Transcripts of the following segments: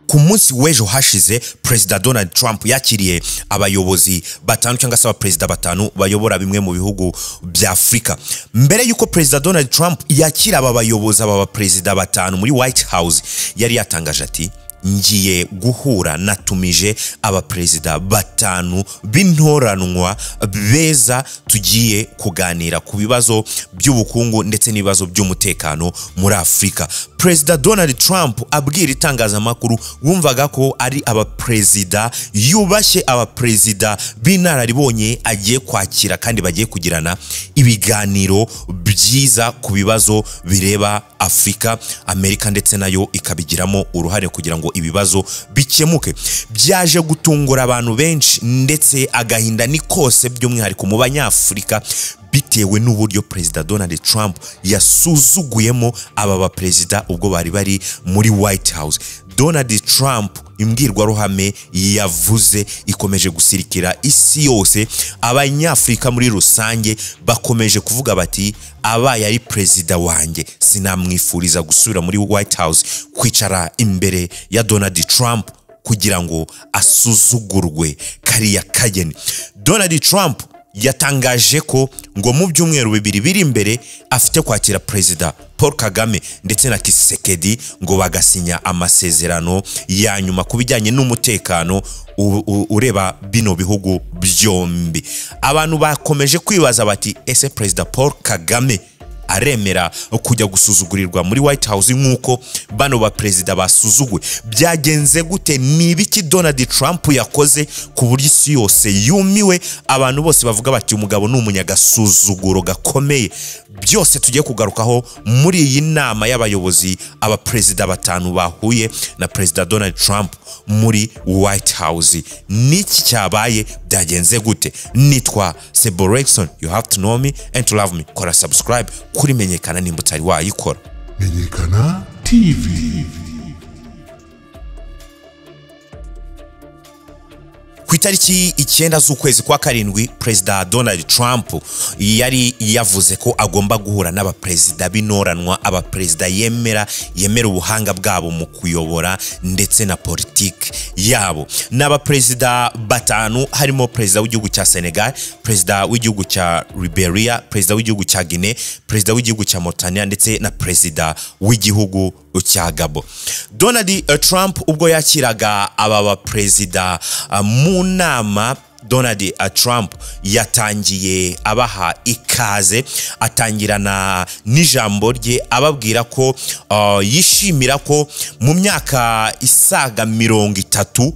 ku munsi w'ejo hashize Perezida Donald Trump yakiriye abayobozi batanu cyangwa se abaperezida batanu bayobora bimwe mu bihugu bya Afrika. Mbere yuko Perezida Donald Trump yakira aba bayobozi aba baperezida batanu muri White House, yari yatangaje ati ngiye guhura natumije abaperezida batanu b'intoranwa beza, tugiye kuganira ku bibazo by'ubukungu ndetse n'ibibazo by'umutekano muri Afrika. Perezida Donald Trump abwira itangazamakuru wumvaga ko ari abaperezida yubashye, abaperezida b'inararibonye agiye kwakira kandi bagiye kugirana ibiganiro byiza ku bibazo bireba Afrika, Amerika ndetse nayo ikabigiramo uruhare kugira ngo ibibazo bikemuke. Byaje gutungura abantu benshi ndetse agahinda ni kose by'umwihariko mu banyafrika, bitewe n'uburyo Perezida Donald Trump yasuzuguyemo aba baperezida ubwo bari muri White House. Donald Trump imbwirwaruhame yavuze ikomeje gusirikira isi yose, abanyafrika muri rusange bakomeje kuvuga bati abaye ari perezida wanjye sinamwifuriza gusubira muri White House kwicara imbere ya Donald Trump kugira ngo asuzugurwe kariya kageni. Donald Trump yatangaje ko ngo mu byumweru bibiri biri imbere afite kwakira Perezida Paul Kagame ndetse na Tshisekedi ngo bagasinya amasezerano ya nyuma kubijyanye n'umutekano ureba bino bihugu byombi. Abantu bakomeje kwibaza bati ese Perezida Paul Kagame aremera kujya gusuzugurirwa muri White House nk'uko bano ba perezida basuzugwe? Byagenze gute? Ni ibiki Donald Trump yakoze ku buryo isi yose yumiwe, abantu bose bavuga bati umugabo ni umunyagasuzuguro gakomeye? Byose tugiye kugarukaho muri iyi nama y'abayobozi abaperezida batanu bahuye na Perezida Donald Trump muri White House. Niki cyabaye? Byagenze gute? Nitwa Seborexon, you have to know me and to love me. Kora subscribe kuri Menyekana nimba utari wayikora. Menyekana TV. Ku itariki 9 z'ukwezi kwa karindwi, Perezida Donald Trump yari yavuze ko agomba guhura n'abaperezida b'intoranwa, abaperezida yemera ubuhanga bwabo mu kuyobora ndetse na politiki yabo. N'abaperezida batanu harimo Perezida w'igihugu cya Senegal, Perezida w'igihugu cya Liberia, Perezida w'igihugu cya Guinea, Perezida w'igihugu cya Mauritania ndetse na Perezida w'igihugu cya Gabo. Donald Trump ubwo yakiraga aba baperezida mu nama, Donald Trump yatangiye abaha ikaze, atangirana n'ijambo rye ababwira ko yishimira ko mu myaka isaga 30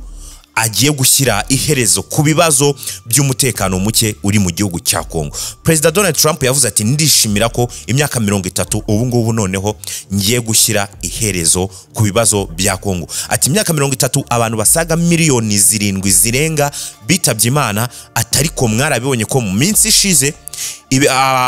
agiye gushyira iherezo ku bibazo by'umutekano muke uri mu gihugu cya Kongo. Perezida Donald Trump yavuze ati ndishimira ko imyaka 30 ubu ngubu noneho ngiye gushyira iherezo ku bibazo bya Kongo. Ati imyaka 30 abantu basaga miliyoni 7 zirenga bitabye Imana, atari ko mwarabibonye ko mu minsi ishize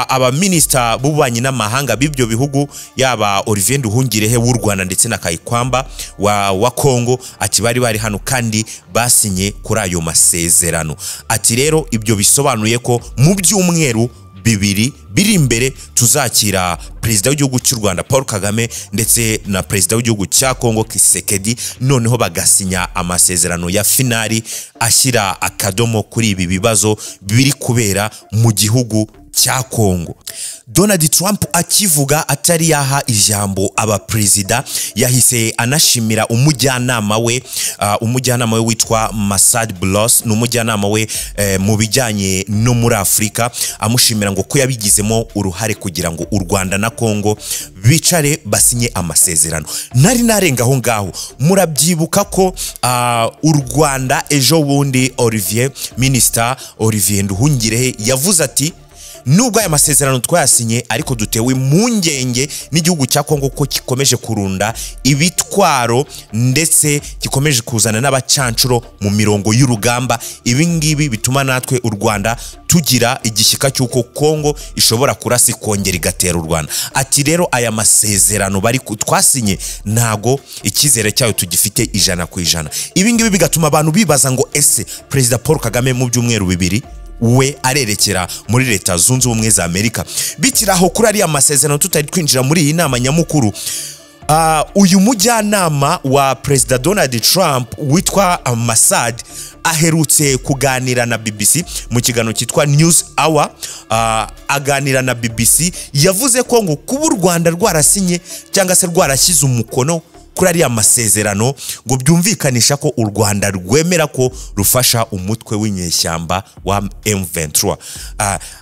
aba minister b'ububanyi n'amahanga b'ibyo bihugu yaba Olivier Nduhungirehe w'u Rwanda ndetse na Kayikwamba wa Kongo, ati bari hano kandi basinye kuri ayo masezerano. Ati rero ibyo bisobanuye ko mu byumweru bibiri biri imbere tuzakira Perezida w'igihugu cy'u Rwanda Paul Kagame ndetse na Perezida w'igihugu cya Kongo Tshisekedi, noneho bagasinya amasezerano ya finali ashyira akadomo kuri ibi bibazo biri kubera mu gihugu cya Kongo. Donald Trump akivuga atari yaha ijambo abaperezida, yahise anashimira umujyanama we witwa Masad Boulos, n'umujyanama we mu bijyanye no muri Afrika, amushimira ngo ko yabigizemo uruhare kugira ngo u Rwanda na Kongo bicare basinye amasezerano. Nari narengaho ngaho, murabyibuka ko u Rwanda ejo bundi Minister Olivier Nduhungirehe yavuze ati nubwo aya masezerano twayasinye ariko dutewe impungenge n'igihugu cya Kongo ko gikomeje kurunda ibitwaro ndetse gikomeje kuzana n'abacancuro mu mirongo y'urugamba. Ibi ngibi bituma natwe u Rwanda tugira igishyika cy'uko Kongo ishobora kurasa ikongera igatera u Rwanda. Ati rero aya masezerano bari twasinye ntago ikizere cyayo tugifite 100%. Ibi ngibi bigatuma abantu bibaza ngo ese Perezida Paul Kagame mu byumweru bibiri we arerekera muri Leta Zunze Ubumwe za Amerika. Bikiraho kuri ari amasezerano tutari twinjira muri iyi nama nyamukuru, uyu mujyanama wa Perezida Donald Trump witwa Masad aherutse kuganira na BBC mu kiganiro cyitwa News Hour. Aganira na BBC yavuze ko ngo kuba u Rwanda rwarasinye cyangwa se rwarashyize umukono kuri ariya masezerano ngo byumvikanisha ko u Rwanda rwemera ko rufasha umutwe w'inyeshyamba wa M23.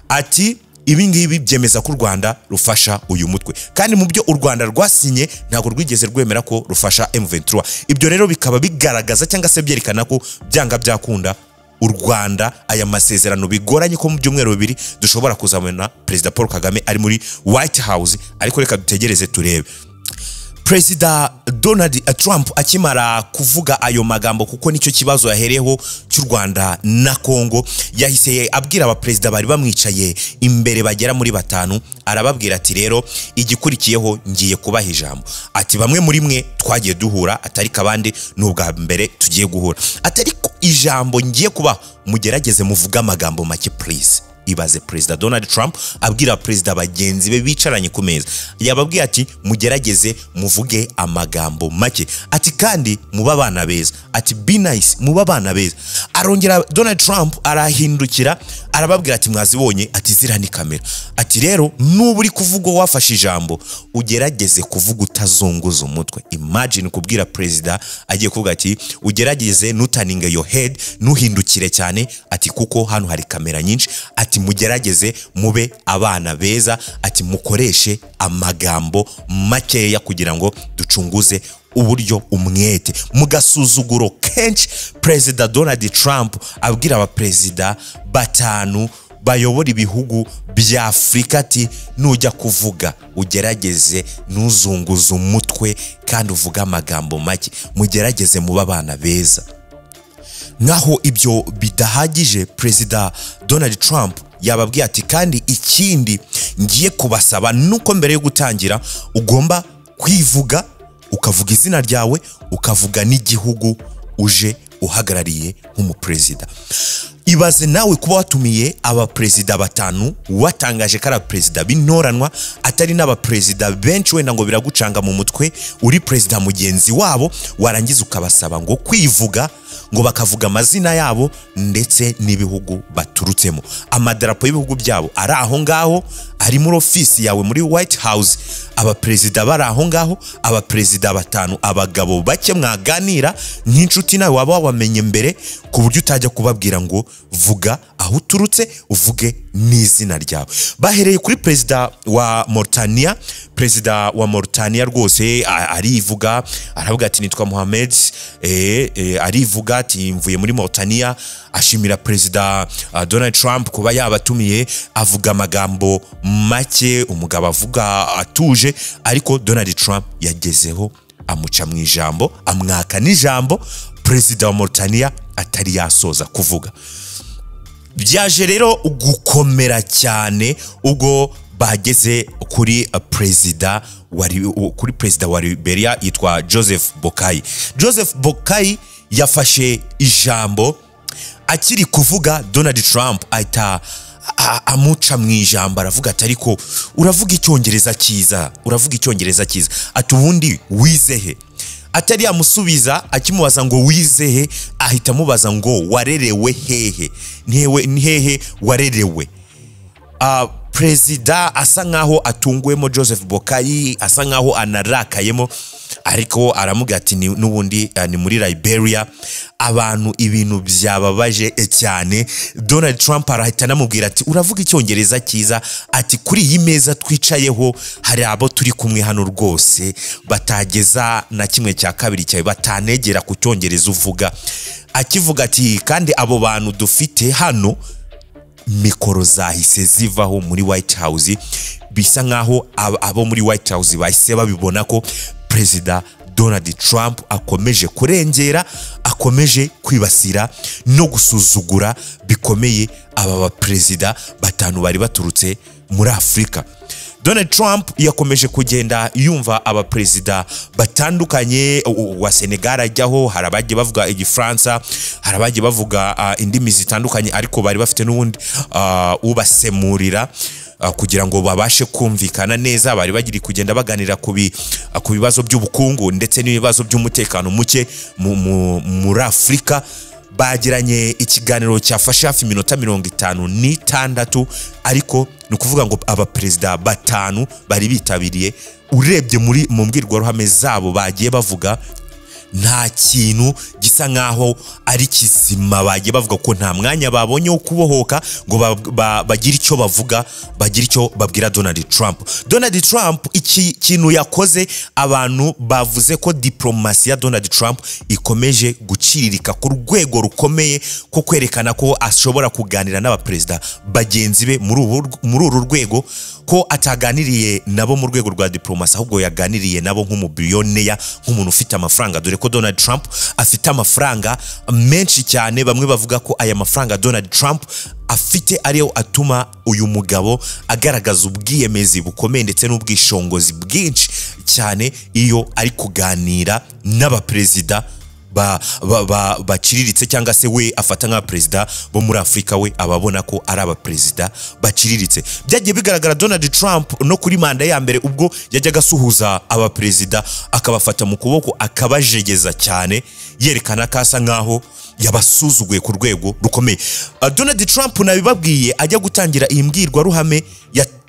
Ati ibi ngibi byemeza ko u Rwanda rufasha uyu mutwe, kandi mu byo u Rwanda rwasinye ntabwo rwigeze rwemera ko rufasha M23. Ibyo rero bikaba bigaragaza cyangwa se byerekana ko byanga byakunda u Rwanda aya masezerano bigoranye ko mu byumweru bibiri dushobora kuzabona Perezida Paul Kagame ari muri White House. Ariko reka dutegereze turebe. Perezida Donald Trump akimara kuvuga ayo magambo, kuko nicyo kibazo yahereho cy'u Rwanda na Kongo, yahise abwira abaperezida bari bamwicaye imbere bagera muri batanu, arababwira ati rero igikurikiyeho ngiye kubaha ijambo. Ati bamwe muri mwe twagiye duhura, atari kabandi n'ubwa mbere tugiye guhura, atari ijambo ngiye kubaha mugerageze muvuga amagambo make please. Ibaze Perezida Donald Trump abwira Perezida bagenzi be bicaranye ku meza, yababwiye ati mugerageze muvuge amagambo make, ati kandi muba bana beza, ati be nice, muba bana beza. Arongera Donald Trump arahindukira arababwira ati mwazibonye, ati zira ni kamera, ati rero nubu uri kuvuga wafashe ijambo ugerageze kuvuga utazunguza umutwe. Imagine kubwira Perezida agiye kuvuga ati ugerageze nutaninge your head, nuhindukire cyane, ati kuko hano hari kamera nyinshi, ati mugerageze mube abana beza, ati mukoreshe amagambo makeya kugira ngo ducunguze uburyo umwete. Mu Gasuzuguro kenshi Perezida Donald Trump abwira abaperezida batanu bayobora ibihugu bya Afrika ati nujya kuvuga ugerageze nuzunguza umutwe kandi uvuga amagambo make, mugerageze muba abana beza. Naho ibyo bidahagije, Perezida Donald Trump yababwiye ati kandi ikindi ngiye kubasaba nuko mbere yo gutangira ugomba kwivuga, ukavuga izina ryawe, ukavuga n'igihugu uje uhagarariye nk'umuperezida. Ibaze nawe kuba watumiye abaperezida batanu, watangaje ko ari abaperezida b'intoranwa, atari n'abaperezida benshi wenda ngo biragucanga mu mutwe, uri perezida mugenzi wabo, warangiza ukabasaba ngo kwivuga, ngo bakavuga amazina yabo ndetse n'ibihugu baturutsemo, amadarapo y'ibihugu byabo ari aho ngaho, ari muri ofisi yawe muri White House, abaperezida bari aho ngaho, abaperezida batanu, abagabo bake mwaganira nk'inshuti nawe waba wabamenye mbere, ku buryo utajya kubabwira ngo vuga aho uturutse, uvuge n'izina ryawe. Bahereye kuri Perezida wa Mauritania. Perezida wa Mauritania rwose arivuga, aravuga ati nitwa Mohamed, arivuga ati mvuye muri Mauritania, ashimira Perezida Donald Trump kuba yabatumiye, avuga amagambo make, umugabo avuga atuje, ariko Donald Trump yagezeho amuca mu ijambo, amwaka n'ijambo Perezida wa Mauritania atari yasoza kuvuga. Byaje rero gukomera cyane ubwo bageze kuri Perezida wa Liberia yitwa Joseph Boakai. Joseph Boakai yafashe ijambo, akiri kuvuga Donald Trump ahita amuca mu ijambo, aravuga ati ariko uravuga icyongereza cyiza, ati ubundi wizehe. Atari yamusubiza, akimubaza ngo wizehe, ahita amubaza ngo warerewe hehe, hehe warerewe. Perezida asa nkaho atungwemo Joseph Boakai, asa nkaho anarakayemo, ariko aramuga ati nubundi ni muri Liberia, abantu ibintu byababaje cyane. Donald Trump arahita namubwira ati uravuga icyongereza cyiza, ati kuri iyi meza twicayeho hari abo turi kumwe hano rwose batageza na kimwe cya kabiri cyawe, batanegera ku cyongereza uvuga. Akivuga ati kandi abo bantu dufite hano, mikoro zahise zivaho muri White House, bisa nkaho abo muri White House bahise babibona ko Perezida Donald Trump akomeje kurengera, akomeje kwibasira no gusuzugura bikomeye aba baperezida batanu bari baturutse muri Afrika. Donald Trump yakomeje kugenda yumva abaperezida batandukanye, wa Senegal ajyaho, harabagiye bavuga igifaransa, harabagiye bavuga indimi zitandukanye, ariko bari bafite n'ubundi ubasemurira. kugira ngo babashe kumvikana neza. Bari bagiri kugenda baganira ku bibazo by'ubukungu ndetse n'ibibazo by'umutekano muke muri Afrika. Bagiranye ikiganiro cyafashe hafi iminota 56, ariko ni ukuvuga ngo abaperezida batanu bari bitabiriye. Urebye mu mbwirwaruhame zabo bagiye bavuga nta kintu gisa nkaho ari kizima. Bagiye bavuga ko nta mwanya babonye wo kubohoka ngo bagire icyo bavuga, bagire icyo babwira Donald Trump. Donald Trump iki kintu yakoze, abantu bavuze ko diplomasi ya Donald Trump ikomeje guciririka ku rwego rukomeye ko kwerekana ko ashobora kuganira n'abaperezida bagenzi be muri uru rwego, ko ataganiriye nabo mu rwego rwa diplomasi, ahubwo yaganiriye nabo nk'umubillionaire, nk'umuntu ufite amafaranga. Dore ko Donald Trump afite amafaranga menshi cyane. Bamwe bavuga ko aya mafaranga Donald Trump afite ariyo atuma uyu mugabo agaragaza ubwiyemezi bukomeye ndetse n'ubwishongozi bwinshi cyane iyo ari kuganira n'abaperezida baciriritse, cyangwa se we afata nk'abaperezida bo muri Afrika we ababona ko ari abaperezida baciriritse. Byagiye bigaragara Donald Trump no kuri manda ya mbere, ubwo yajyaga asuhuza abaperezida akabafata mu kuboko akabajegeza cyane, yerekana kasa nkaho yabasuzuguye ku rwego rukomeye. Donald Trump nabibabwiye ajya gutangira iyi mbwirwaruhame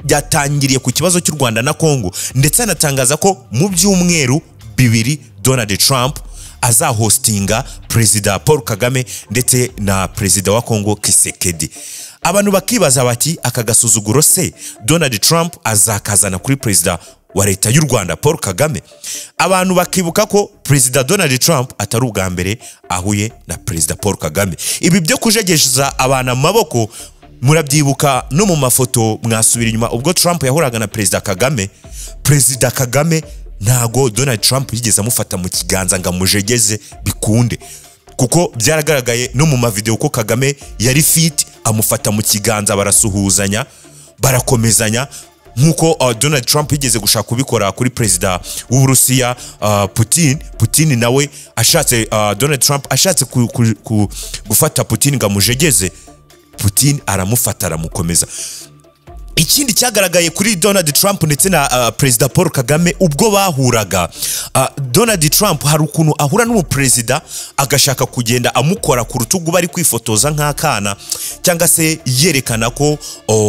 yatangiriye ku kibazo cy'u Rwanda na Kongo, ndetse anatangaza ko mu byumweru 2 Donald Trump azahostinga Perezida Paul Kagame ndetse na Perezida wa Kongo Tshisekedi. Abantu bakibaza bati aka gasuzuguro se Donald Trump azakazana kuri Perezida wa leta y'u Rwanda Paul Kagame? Abantu bakibuka ko Perezida Donald Trump atari ubwa mbere ahuye na Perezida Paul Kagame. Ibi byo kujegeza abana amaboko murabyibuka no mu mafoto, mwasubira inyuma ubwo Trump yahuraga na Perezida Kagame. Perezida Kagame ntago Donald Trump yigeze amufata mu kiganza ngo amujegeze bikunde, kuko byaragaragaye no mu mavideo ko Kagame yari fit, amufata mu kiganza, barasuhuzanya, barakomezanya, nkuko Donald Trump yigeze gushaka kubikora kuri Perezida w'Uburusiya Putin nawe ashatse Donald Trump ashatse gufata Putin ngo amujegeze, Putin aramufata aramukomeza. Ikindi cyagaragaye kuri Donald Trump ndetse na Perezida Paul Kagame ubwo bahuraga, Donald Trump hari ukuntu ahura n'umuperezida agashaka kugenda amukora ku rutugu, bari kwifotoza nk'akana, cyangwa se yerekana ko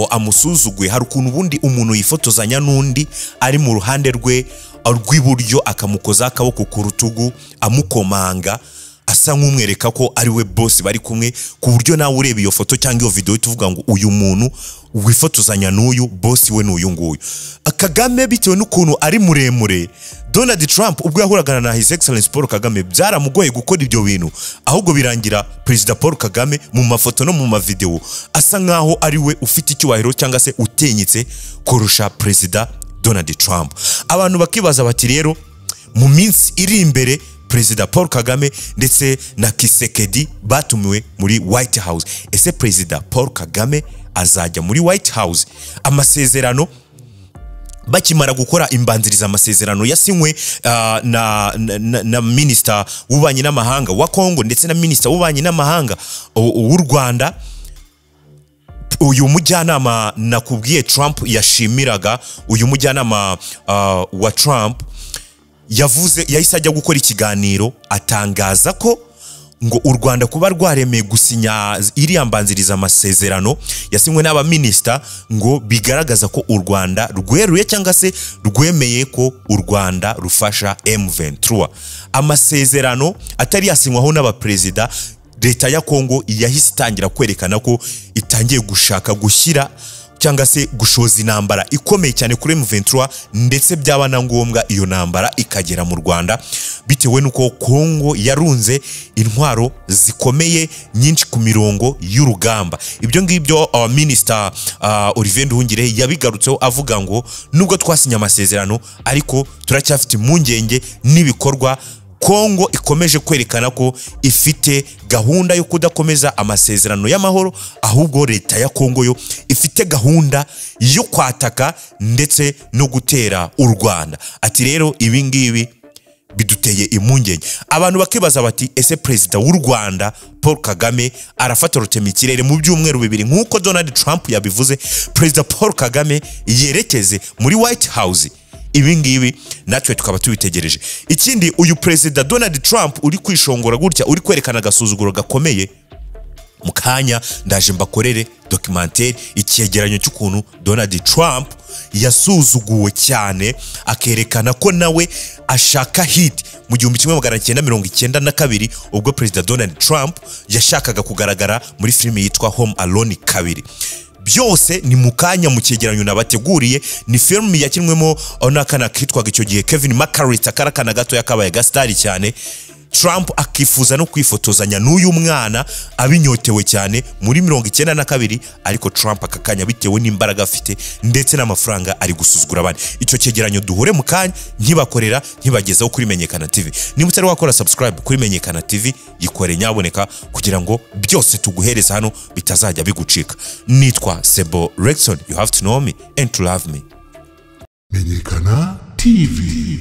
amusuzuguye. Hari ukuntu ubundi umuntu yifotozanya n'undi ari mu ruhande rwe rw'iburyo akamukoza akaboko ku rutugu amukomanga, asa nk'umwereka ko ari we boss bari kumwe, ku buryo nawe ureba iyo foto cyangwa iyo video tuvuga ngo uyu muntu wifotozanya n'uyu boss we n'uyu nguyu. Kagame bitewe n'ukuntu ari muremure, Donald Trump ubwo yahuragana na His Excellency Paul Kagame byaramugoye gukora ibyo bintu, ahubwo birangira Perezida Paul Kagame mu mafoto no mu mavideo asa nkaho ari we ufite icyubahiro cyangwa se utenyitse kurusha Perezida Donald Trump. Abantu bakibaza bati rero mu minsi iri imbere Perezida Paul Kagame ndetse na Tshisekedi batumiwe muri White House. Ese Perezida Paul Kagame azajya muri White House? Amasezerano bakimara gukora imbanziriza amasezerano yasinywe na Minister w'ububanyi n'amahanga wa Kongo ndetse na Minister w'ububanyi n'amahanga w'u Rwanda, uyu mujyanama nakubwiye Trump yashimiraga, uyu mujyanama wa Trump yahise ajya gukora ikiganiro atangaza ko ngo u Rwanda kuba rwaremeye gusinya iriya mbanziriza amasezerano yasinywe n'aba minister ngo bigaragaza ko u Rwanda rweruye cyangwa se rwemeye ko u Rwanda rufasha M23. Amasezerano atari yasinywaho n'abaperezida, leta ya Kongo yahise itangira kwerekana ko itangiye gushaka gushyira cyangwa se gushoza intambara ikomeye cyane kuri M23, ndetse byaba na ngombwa iyo ntambara ikagera mu Rwanda, bitewe nuko Kongo yarunze intwaro zikomeye nyinshi ku mirongo y'urugamba. Ibyo ngibyo Minister Olivier Nduhungire yabigarutseho avuga ngo nubwo twasinya amasezerano ariko turacyafite impungenge n'ibikorwa Kongo ikomeje kwerekana ko ifite gahunda yo kudakomeza amasezerano y'amahoro, ahubwo leta ya Kongo yo ifite gahunda yo kwataka ndetse no gutera u Rwanda. Ati rero ibi ngibi biduteye impungenge. Abantu bakibaza bati ese Perezida w'u Rwanda Paul Kagame arafata rutema ikirere mu byumweru bibiri nk'uko Donald Trump yabivuze, Perezida Paul Kagame yerekeze muri White House? Ibi ngibi natwe tukaba tubitegereje. Ikindi, uyu Perezida Donald Trump uri kwishongora gutya, uri kwerekana agasuzuguro gakomeye, mukanya ndaje mbakorere documentaire icyegeranyo cy'ukuntu Donald Trump yasuzuguwe cyane, akerekana ko nawe ashaka hit mu 1992 ubwo Perezida Donald Trump yashakaga kugaragara muri filime yitwa Home Alone 2. Byose ni mukanya mu cyegeranyo nabateguriye. Ni film yakinwemo onakana kitwaga icyo gihe Kevin McCarthy, akarakana gato yakabaye gasitari cyane. Trump akifuza no kwifotozanya n'uyu mwana abinyotewe cyane muri 1992, ariko Trump akakanya bitewe n'imbaraga afite ndetse n'amafaranga ari gusuzugura abandi. Icyo cyegeranyo duhure mu kanya nkibakorera nkibagezaho kuri Menyekana TV. Niba utari wakora subscribe kuri Menyekana TV, yikore nyaboneka kugira ngo byose tuguhereza hano bitazajya bigucika. Nitwa Sebo Rexon, you have to know me and to love me. Menyekana TV.